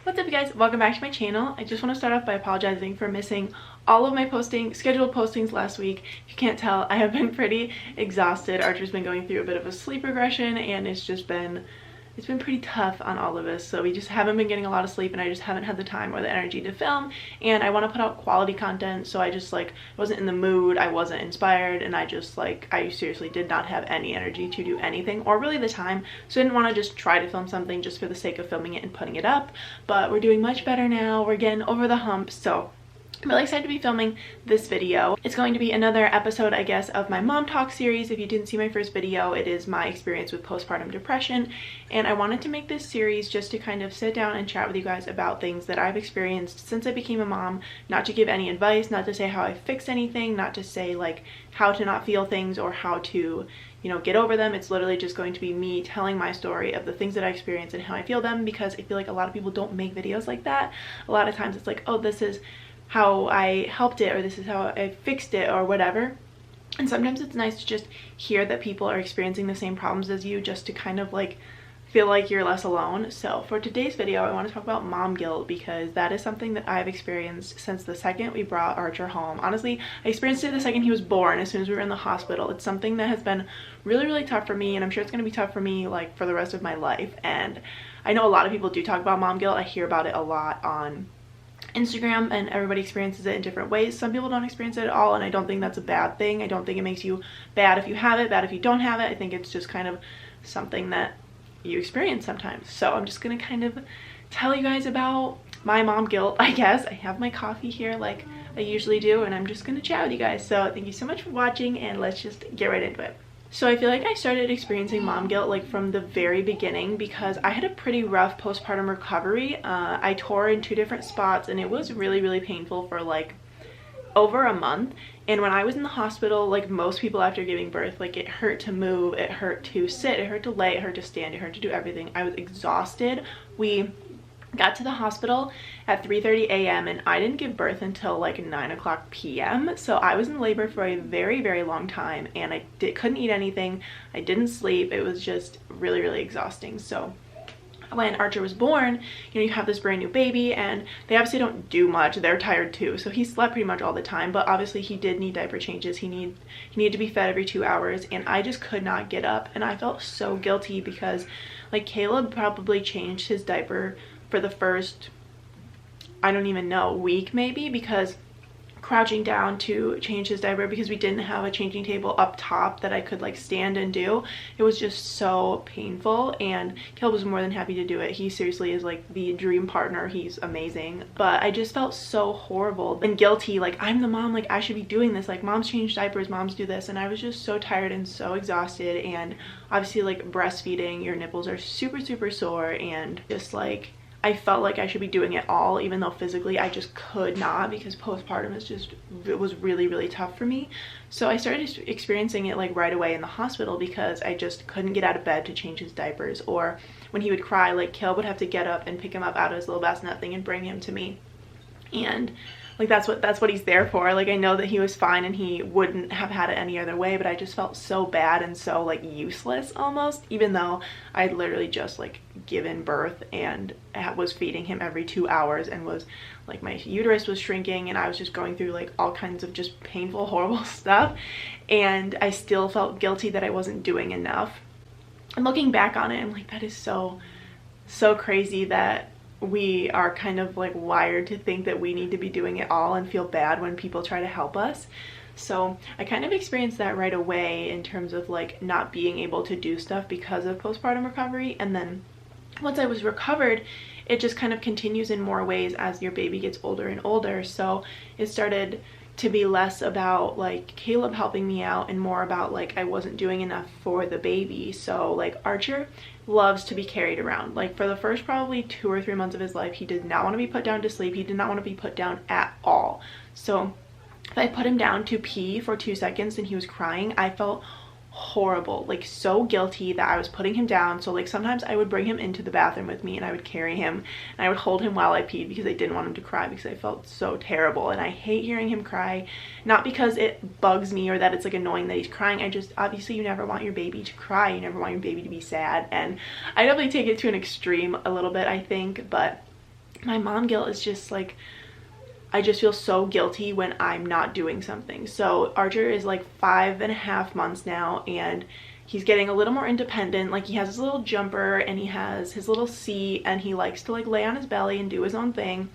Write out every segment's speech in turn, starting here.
What's up, you guys? Welcome back to my channel. I just want to start off by apologizing for missing all of my scheduled postings last week. If you can't tell, I have been pretty exhausted. Archer's been going through a bit of a sleep regression, and it's been pretty tough on all of us. So we just haven't been getting a lot of sleep, and I just haven't had the time or the energy to film. And I want to put out quality content, so I just wasn't in the mood, I wasn't inspired, and I seriously did not have any energy to do anything, or really the time. So I didn't want to just try to film something just for the sake of filming it and putting it up. But we're doing much better now. We're getting over the hump. So I'm really excited to be filming this video. It's going to be another episode, I guess, of my mom talk series. If you didn't see my first video, it is my experience with postpartum depression, and I wanted to make this series just to kind of sit down and chat with you guys about things that I've experienced since I became a mom. Not to give any advice, not to say how I fixed anything, not to say like how to not feel things or how to, you know, get over them. It's literally just going to be me telling my story of the things that I experienced and how I feel them, because I feel like a lot of people don't make videos like that. A lot of times it's like, oh, this is how I helped it, or this is how I fixed it, or whatever. And sometimes it's nice to just hear that people are experiencing the same problems as you, just to kind of like feel like you're less alone. So for today's video, I want to talk about mom guilt, because that is something that I've experienced since the second we brought Archer home. Honestly, I experienced it the second he was born, as soon as we were in the hospital. It's something that has been really tough for me, and I'm sure it's going to be tough for me like for the rest of my life. And I know a lot of people do talk about mom guilt. I hear about it a lot on Instagram, and everybody experiences it in different ways. Some people don't experience it at all, and I don't think that's a bad thing. I don't think it makes you bad if you have it, bad if you don't have it. I think it's just kind of something that you experience sometimes. So I'm just gonna kind of tell you guys about my mom guilt, I guess. I have my coffee here like I usually do, and I'm just gonna chat with you guys. So thank you so much for watching, and let's just get right into it. So I feel like I started experiencing mom guilt like from the very beginning, because I had a pretty rough postpartum recovery. I tore in 2 different spots, and it was really painful for like over a month. And when I was in the hospital, like most people after giving birth, like it hurt to move, it hurt to sit, it hurt to lay, it hurt to stand, it hurt to do everything. I was exhausted. We got to the hospital at 3:30 a.m. and I didn't give birth until like 9 o'clock p.m. So I was in labor for a very long time, and I couldn't eat anything. I didn't sleep. It was just really exhausting. So when Archer was born, you know, you have this brand new baby, and they obviously don't do much. They're tired too, so he slept pretty much all the time, but obviously he did need diaper changes. He needed to be fed every 2 hours, and I just could not get up. And I felt so guilty, because like Caleb probably changed his diaper for the first, I don't even know, week maybe, because crouching down to change his diaper, because we didn't have a changing table up top that I could like stand and do, it was just so painful. And Caleb was more than happy to do it. He seriously is like the dream partner. He's amazing. But I just felt so horrible and guilty, like I'm the mom, like I should be doing this, like moms change diapers, moms do this. And I was just so tired and so exhausted. And obviously like breastfeeding, your nipples are super sore, and just like I felt like I should be doing it all, even though physically I just could not, because postpartum it was really tough for me. So I started experiencing it like right away in the hospital, because I just couldn't get out of bed to change his diapers. Or when he would cry, like Caleb would have to get up and pick him up out of his little bassinet thing and bring him to me. And like that's what he's there for. Like I know that he was fine and he wouldn't have had it any other way, but I just felt so bad and so like useless almost, even though I'd literally just like given birth and was feeding him every 2 hours, and was like my uterus was shrinking, and I was just going through like all kinds of just painful, horrible stuff, and I still felt guilty that I wasn't doing enough. And looking back on it, I'm like, that is so crazy that we are kind of like wired to think that we need to be doing it all and feel bad when people try to help us. So I kind of experienced that right away in terms of like not being able to do stuff because of postpartum recovery. And then once I was recovered, it just kind of continues in more ways as your baby gets older and older. So it started to be less about like Caleb helping me out and more about like I wasn't doing enough for the baby. So like Archer loves to be carried around. Like for the first probably 2 or 3 months of his life, he did not want to be put down to sleep. He did not want to be put down at all. So if I put him down to pee for 2 seconds and he was crying, I felt horrible, like so guilty that I was putting him down. So like sometimes I would bring him into the bathroom with me, and I would carry him and I would hold him while I peed, because I didn't want him to cry, because I felt so terrible. And I hate hearing him cry, not because it bugs me or that it's like annoying that he's crying. I just, obviously you never want your baby to cry, you never want your baby to be sad. And I definitely take it to an extreme a little bit, I think, but my mom guilt is just like, I just feel so guilty when I'm not doing something. So Archer is like 5.5 months now, and he's getting a little more independent. Like, he has his little jumper and he has his little seat, and he likes to like lay on his belly and do his own thing.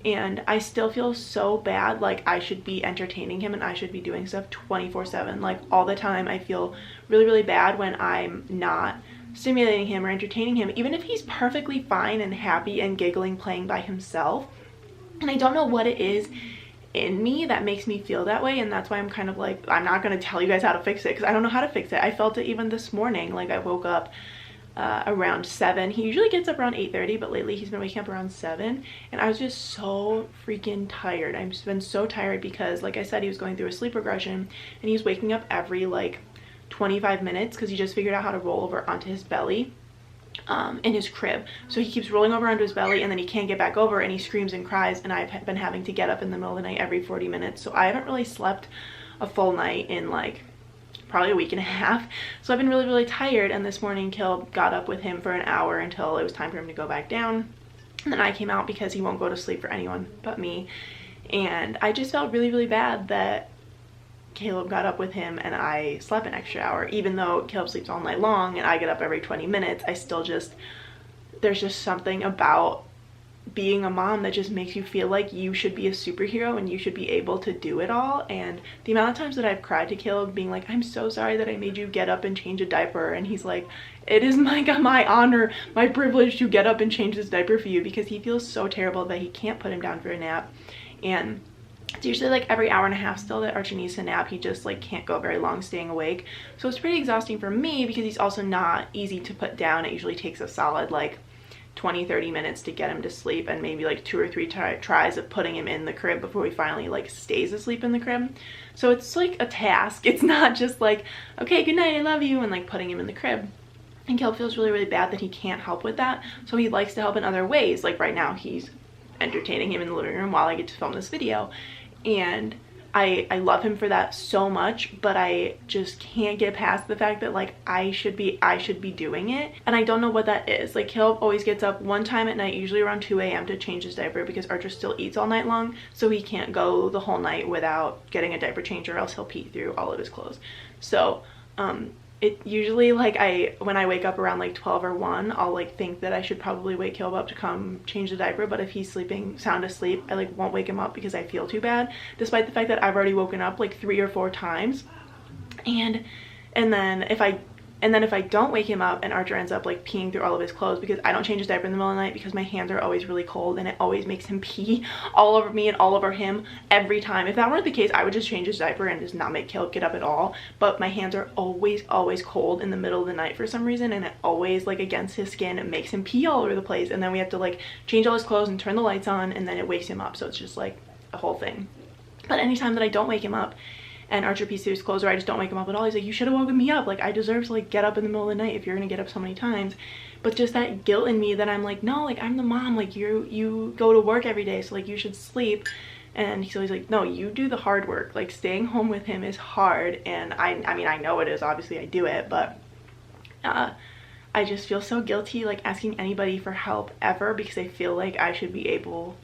And I still feel so bad, like I should be entertaining him and I should be doing stuff 24/7, like all the time. I feel really, really bad when I'm not stimulating him or entertaining him, even if he's perfectly fine and happy and giggling playing by himself. And I don't know what it is in me that makes me feel that way, and that's why I'm kind of like, I'm not going to tell you guys how to fix it, because I don't know how to fix it. I felt it even this morning. Like, I woke up around 7. He usually gets up around 8:30, but lately he's been waking up around 7, and I was just so freaking tired. I've been so tired because, like I said, he was going through a sleep regression, and he's waking up every like 25 minutes because he just figured out how to roll over onto his belly in his crib. So he keeps rolling over onto his belly, and then he can't get back over, and he screams and cries, and I've been having to get up in the middle of the night every 40 minutes. So I haven't really slept a full night in like probably a week and a half. So I've been really, really tired, and this morning Caleb got up with him for an hour until it was time for him to go back down. And then I came out because he won't go to sleep for anyone but me. And I just felt really, really bad that Caleb got up with him and I slept an extra hour. Even though Caleb sleeps all night long and I get up every 20 minutes, I still just, there's just something about being a mom that just makes you feel like you should be a superhero and you should be able to do it all. And the amount of times that I've cried to Caleb being like, I'm so sorry that I made you get up and change a diaper, and he's like, it is my honor, my privilege to get up and change this diaper for you, because he feels so terrible that he can't put him down for a nap. And it's usually like every hour and a half still that Archie needs to nap. He just like can't go very long staying awake. So it's pretty exhausting for me because he's also not easy to put down. It usually takes a solid like 20-30 minutes to get him to sleep, and maybe like 2 or 3 tries of putting him in the crib before he finally like stays asleep in the crib. So it's like a task. It's not just like, okay, good night, I love you, and like putting him in the crib. And Caleb feels really, really bad that he can't help with that. So he likes to help in other ways. Like right now he's entertaining him in the living room while I get to film this video. And I love him for that so much, but I just can't get past the fact that like I should be doing it, and I don't know what that is. Like, Caleb always gets up one time at night, usually around 2 a.m. to change his diaper, because Archer still eats all night long, so he can't go the whole night without getting a diaper change, or else he'll pee through all of his clothes. So it usually, like, when I wake up around like 12 or 1, I'll like think that I should probably wake Caleb up to come change the diaper, but if he's sleeping sound asleep, I like won't wake him up because I feel too bad, despite the fact that I've already woken up like 3 or 4 times. And then if I don't wake him up and Archer ends up like peeing through all of his clothes, because I don't change his diaper in the middle of the night because my hands are always really cold and it always makes him pee all over me and all over him every time. If that weren't the case, I would just change his diaper and just not make Caleb get up at all. But my hands are always cold in the middle of the night for some reason, and it always like against his skin, it makes him pee all over the place. And then we have to like change all his clothes and turn the lights on, and then it wakes him up. So it's just like a whole thing. But anytime that I don't wake him up and Archer pees through his clothes, or I just don't wake him up at all, he's like, you should have woken me up. Like, I deserve to like get up in the middle of the night if you're gonna get up so many times. But just that guilt in me that I'm like, no, like I'm the mom, like you go to work every day, so like you should sleep. And he's always like, no, you do the hard work. Like, staying home with him is hard. And I mean, I know it is, obviously I do it, but I just feel so guilty like asking anybody for help ever, because I feel like I should be able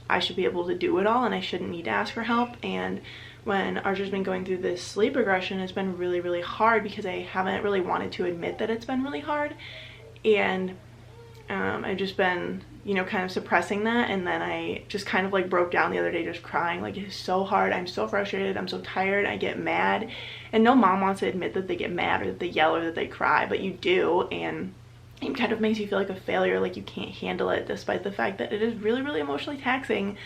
to do it all, and I shouldn't need to ask for help. And when Archer's been going through this sleep regression, it's been really, really hard because I haven't really wanted to admit that it's been really hard. And I've just been, you know, kind of suppressing that. And then I just kind of like broke down the other day just crying. Like, it's so hard. I'm so frustrated. I'm so tired. I get mad. And no mom wants to admit that they get mad or that they yell or that they cry, but you do. And it kind of makes you feel like a failure, like you can't handle it, despite the fact that it is really, really emotionally taxing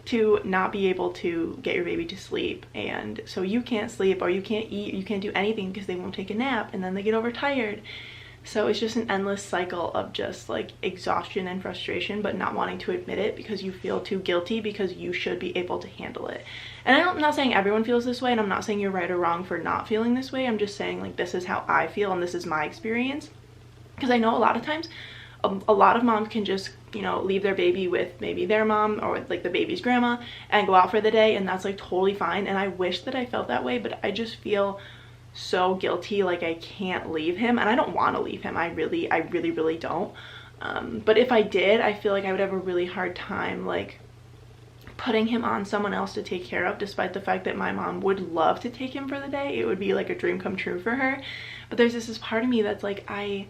to not be able to get your baby to sleep. And so you can't sleep, or you can't eat, you can't do anything because they won't take a nap, and then they get overtired. So it's just an endless cycle of just like exhaustion and frustration, but not wanting to admit it because you feel too guilty because you should be able to handle it. And I'm not saying everyone feels this way, and I'm not saying you're right or wrong for not feeling this way. I'm just saying like this is how I feel and this is my experience. Because I know a lot of times a lot of moms can just, you know, leave their baby with maybe their mom or with like the baby's grandma and go out for the day, and that's like totally fine. And I wish that I felt that way, but I just feel so guilty, like I can't leave him, and I don't want to leave him. I really don't. But if I did, I feel like I would have a really hard time like putting him on someone else to take care of, despite the fact that my mom would love to take him for the day. It would be like a dream come true for her. But there's this part of me that's like, I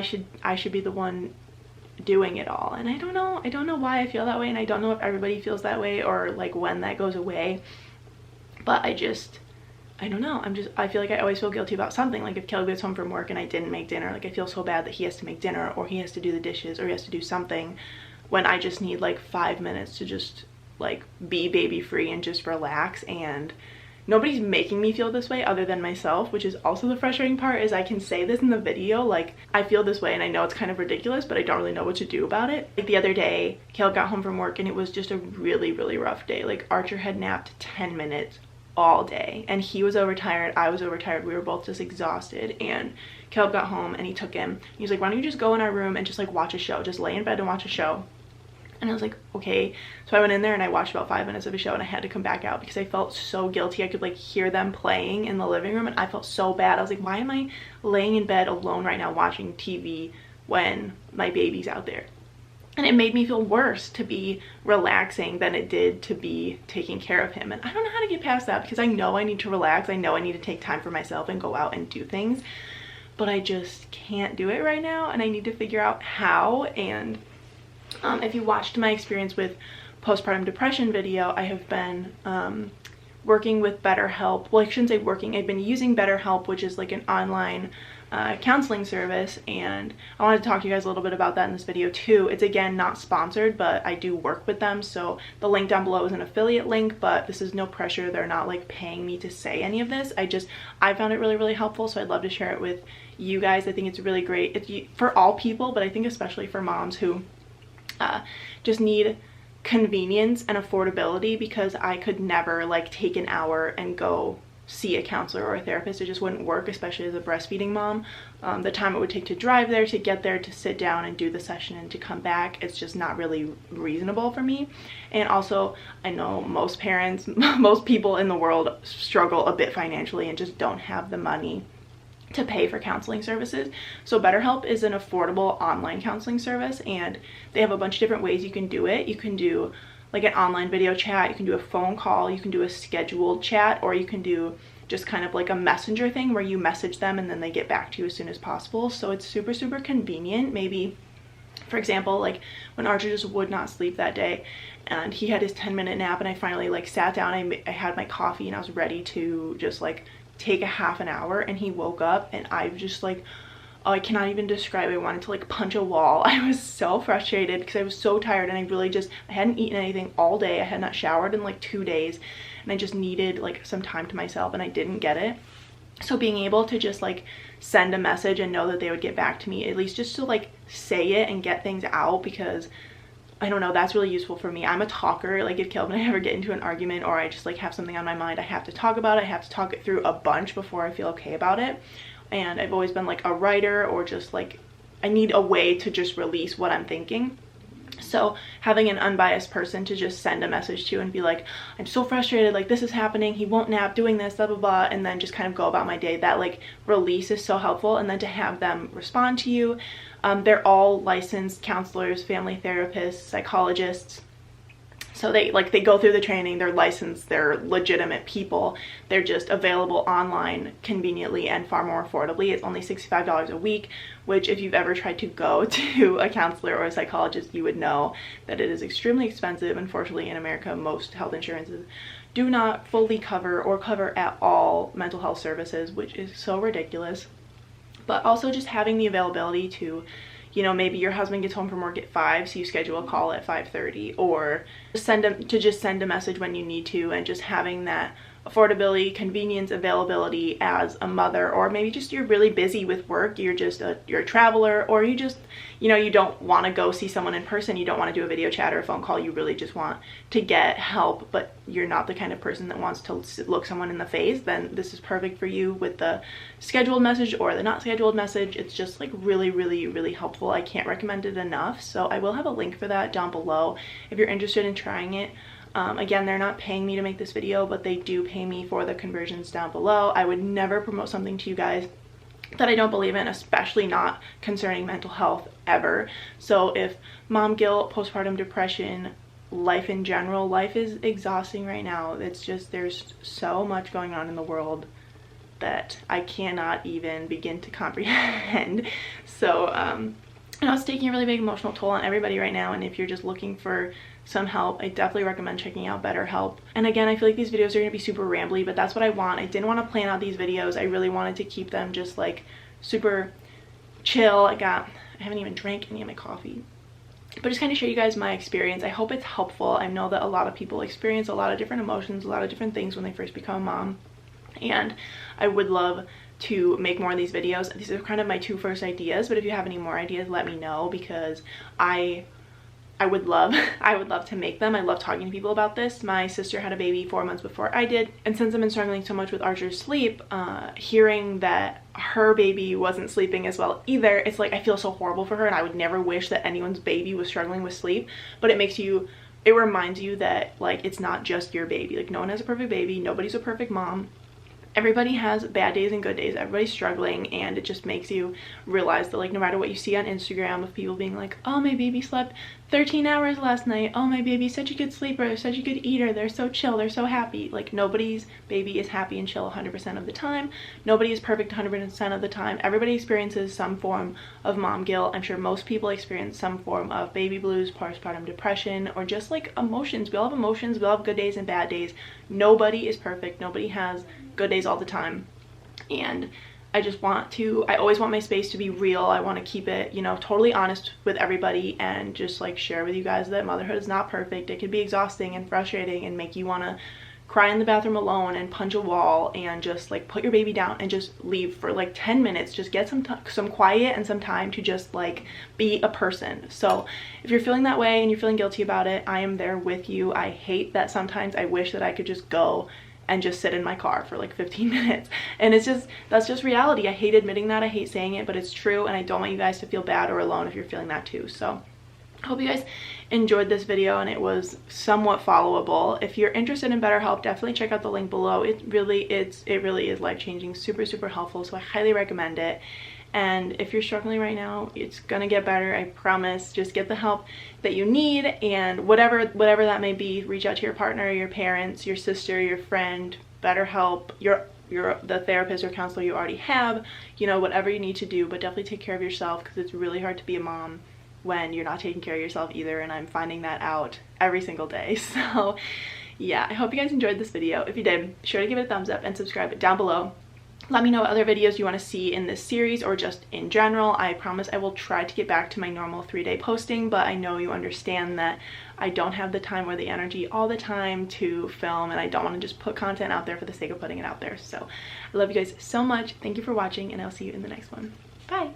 should be the one doing it all. And I don't know why I feel that way, and I don't know if everybody feels that way or like when that goes away. But I don't know. I feel like I always feel guilty about something. Like if Caleb gets home from work and I didn't make dinner, like I feel so bad that he has to make dinner, or he has to do the dishes, or he has to do something, when I just need like 5 minutes to just like be baby free and just relax. And nobody's making me feel this way other than myself, which is also the frustrating part, is I can say this in the video, like I feel this way and I know it's kind of ridiculous, but I don't really know what to do about it. Like the other day, Caleb got home from work and it was just a really, really rough day. Like Archer had napped 10 minutes all day and he was overtired, I was overtired, we were both just exhausted. And Caleb got home and he took him. He was like, why don't you just go in our room and just like watch a show, just lay in bed and watch a show. And I was like, okay. So I went in there and I watched about 5 minutes of a show and I had to come back out because I felt so guilty. I could like hear them playing in the living room and I felt so bad. I was like, why am I laying in bed alone right now watching TV when my baby's out there? And it made me feel worse to be relaxing than it did to be taking care of him. And I don't know how to get past that because I know I need to relax. I know I need to take time for myself and go out and do things, but I just can't do it right now. And I need to figure out how. And if you watched my experience with postpartum depression video, I have been working with BetterHelp. Well, I shouldn't say working. I've been using BetterHelp, which is like an online counseling service, and I wanted to talk to you guys a little bit about that in this video too. It's again not sponsored, but I do work with them, so the link down below is an affiliate link, but this is no pressure. They're not like paying me to say any of this. I found it really, really helpful, so I'd love to share it with you guys. I think it's really great. It's for all people, but I think especially for moms who just need convenience and affordability, because I could never like take an hour and go see a counselor or a therapist. It just wouldn't work, especially as a breastfeeding mom. The time it would take to drive there, to get there, to sit down and do the session and to come back, it's just not really reasonable for me. And also, I know most parents, most people in the world struggle a bit financially and just don't have the money to pay for counseling services. So BetterHelp is an affordable online counseling service, and they have a bunch of different ways you can do it. You can do like an online video chat, you can do a phone call, you can do a scheduled chat, or you can do just kind of like a messenger thing where you message them and then they get back to you as soon as possible. So it's super, super convenient. Maybe, for example, like when Archer just would not sleep that day and he had his 10-minute nap and I finally like sat down, I had my coffee and I was ready to just like take a half an hour, and he woke up and I was just like, oh, I cannot even describe it. I wanted to like punch a wall. I was so frustrated because I was so tired and I hadn't eaten anything all day. I had not showered in like 2 days and I just needed like some time to myself and I didn't get it. So being able to just like send a message and know that they would get back to me, at least just to like say it and get things out, because I don't know, that's really useful for me. I'm a talker. Like if Caleb and I ever get into an argument or I just like have something on my mind, I have to talk about it. I have to talk it through a bunch before I feel okay about it. And I've always been like a writer, or just like I need a way to just release what I'm thinking. So having an unbiased person to just send a message to and be like, I'm so frustrated, like this is happening, he won't nap, doing this, blah blah blah, and then just kind of go about my day, that like release is so helpful. And then to have them respond to you, they're all licensed counselors, family therapists, psychologists. So they go through the training, they're licensed, they're legitimate people. They're just available online conveniently and far more affordably. It's only $65 a week, which if you've ever tried to go to a counselor or a psychologist, you would know that it is extremely expensive. Unfortunately, in America, most health insurances do not fully cover or cover at all mental health services, which is so ridiculous. But also just having the availability to, you know, maybe your husband gets home from work at 5, so you schedule a call at 5:30, or send a message when you need to, and just having that affordability, convenience, availability as a mother. Or maybe just you're really busy with work, you're a traveler, or you just, you know, you don't want to go see someone in person, you don't want to do a video chat or a phone call, you really just want to get help, but you're not the kind of person that wants to look someone in the face, then this is perfect for you with the scheduled message or the not scheduled message. It's just like really, really, really helpful. I can't recommend it enough. So I will have a link for that down below if you're interested in trying it. Again, they're not paying me to make this video, but they do pay me for the conversions down below. I would never promote something to you guys that I don't believe in, especially not concerning mental health ever. So if mom guilt, postpartum depression, life in general, life is exhausting right now. It's just, there's so much going on in the world that I cannot even begin to comprehend. So I know it's taking a really big emotional toll on everybody right now, and if you're just looking for some help, I definitely recommend checking out BetterHelp. And again, I feel like these videos are going to be super rambly, but that's what I want. I didn't want to plan out these videos. I really wanted to keep them just like super chill. I haven't even drank any of my coffee, but just kind of show you guys my experience. I hope it's helpful. I know that a lot of people experience a lot of different emotions, a lot of different things when they first become a mom, and I would love to make more of these videos. These are kind of my two first ideas, but if you have any more ideas, let me know, because I would love to make them. I love talking to people about this. My sister had a baby 4 months before I did, and since I've been struggling so much with Archer's sleep, hearing that her baby wasn't sleeping as well either, it's like I feel so horrible for her, and I would never wish that anyone's baby was struggling with sleep. But it reminds you that like it's not just your baby. Like no one has a perfect baby, nobody's a perfect mom. Everybody has bad days and good days. Everybody's struggling, and it just makes you realize that like no matter what you see on Instagram of people being like, oh, my baby slept 13 hours last night, oh, my baby's such a good sleeper, such a good eater, they're so chill, they're so happy. Like nobody's baby is happy and chill 100% of the time. Nobody is perfect 100% of the time. Everybody experiences some form of mom guilt. I'm sure most people experience some form of baby blues, postpartum depression, or just like emotions. We all have emotions, we all have good days and bad days. Nobody is perfect. Nobody has good days all the time, and I always want my space to be real. I want to keep it, you know, totally honest with everybody, and just like share with you guys that motherhood is not perfect. It can be exhausting and frustrating and make you want to cry in the bathroom alone and punch a wall and just like put your baby down and just leave for like 10 minutes. Just get some quiet and some time to just like be a person. So if you're feeling that way and you're feeling guilty about it, I am there with you. I hate that sometimes I wish that I could just go and just sit in my car for like 15 minutes. And that's just reality. I hate admitting that, I hate saying it, but it's true, and I don't want you guys to feel bad or alone if you're feeling that too. So I hope you guys enjoyed this video and it was somewhat followable. If you're interested in BetterHelp, definitely check out the link below. It really is life-changing, super helpful, so I highly recommend it. And if you're struggling right now, it's gonna get better, I promise. Just get the help that you need, and whatever that may be, reach out to your partner, your parents, your sister, your friend, BetterHelp, the therapist or counselor you already have, you know, whatever you need to do. But definitely take care of yourself, because it's really hard to be a mom when you're not taking care of yourself either, and I'm finding that out every single day. So yeah, I hope you guys enjoyed this video. If you did, be sure to give it a thumbs up and subscribe down below. Let me know what other videos you want to see in this series or just in general. I promise I will try to get back to my normal 3-day posting, but I know you understand that I don't have the time or the energy all the time to film, and I don't want to just put content out there for the sake of putting it out there. So I love you guys so much. Thank you for watching, and I'll see you in the next one. Bye!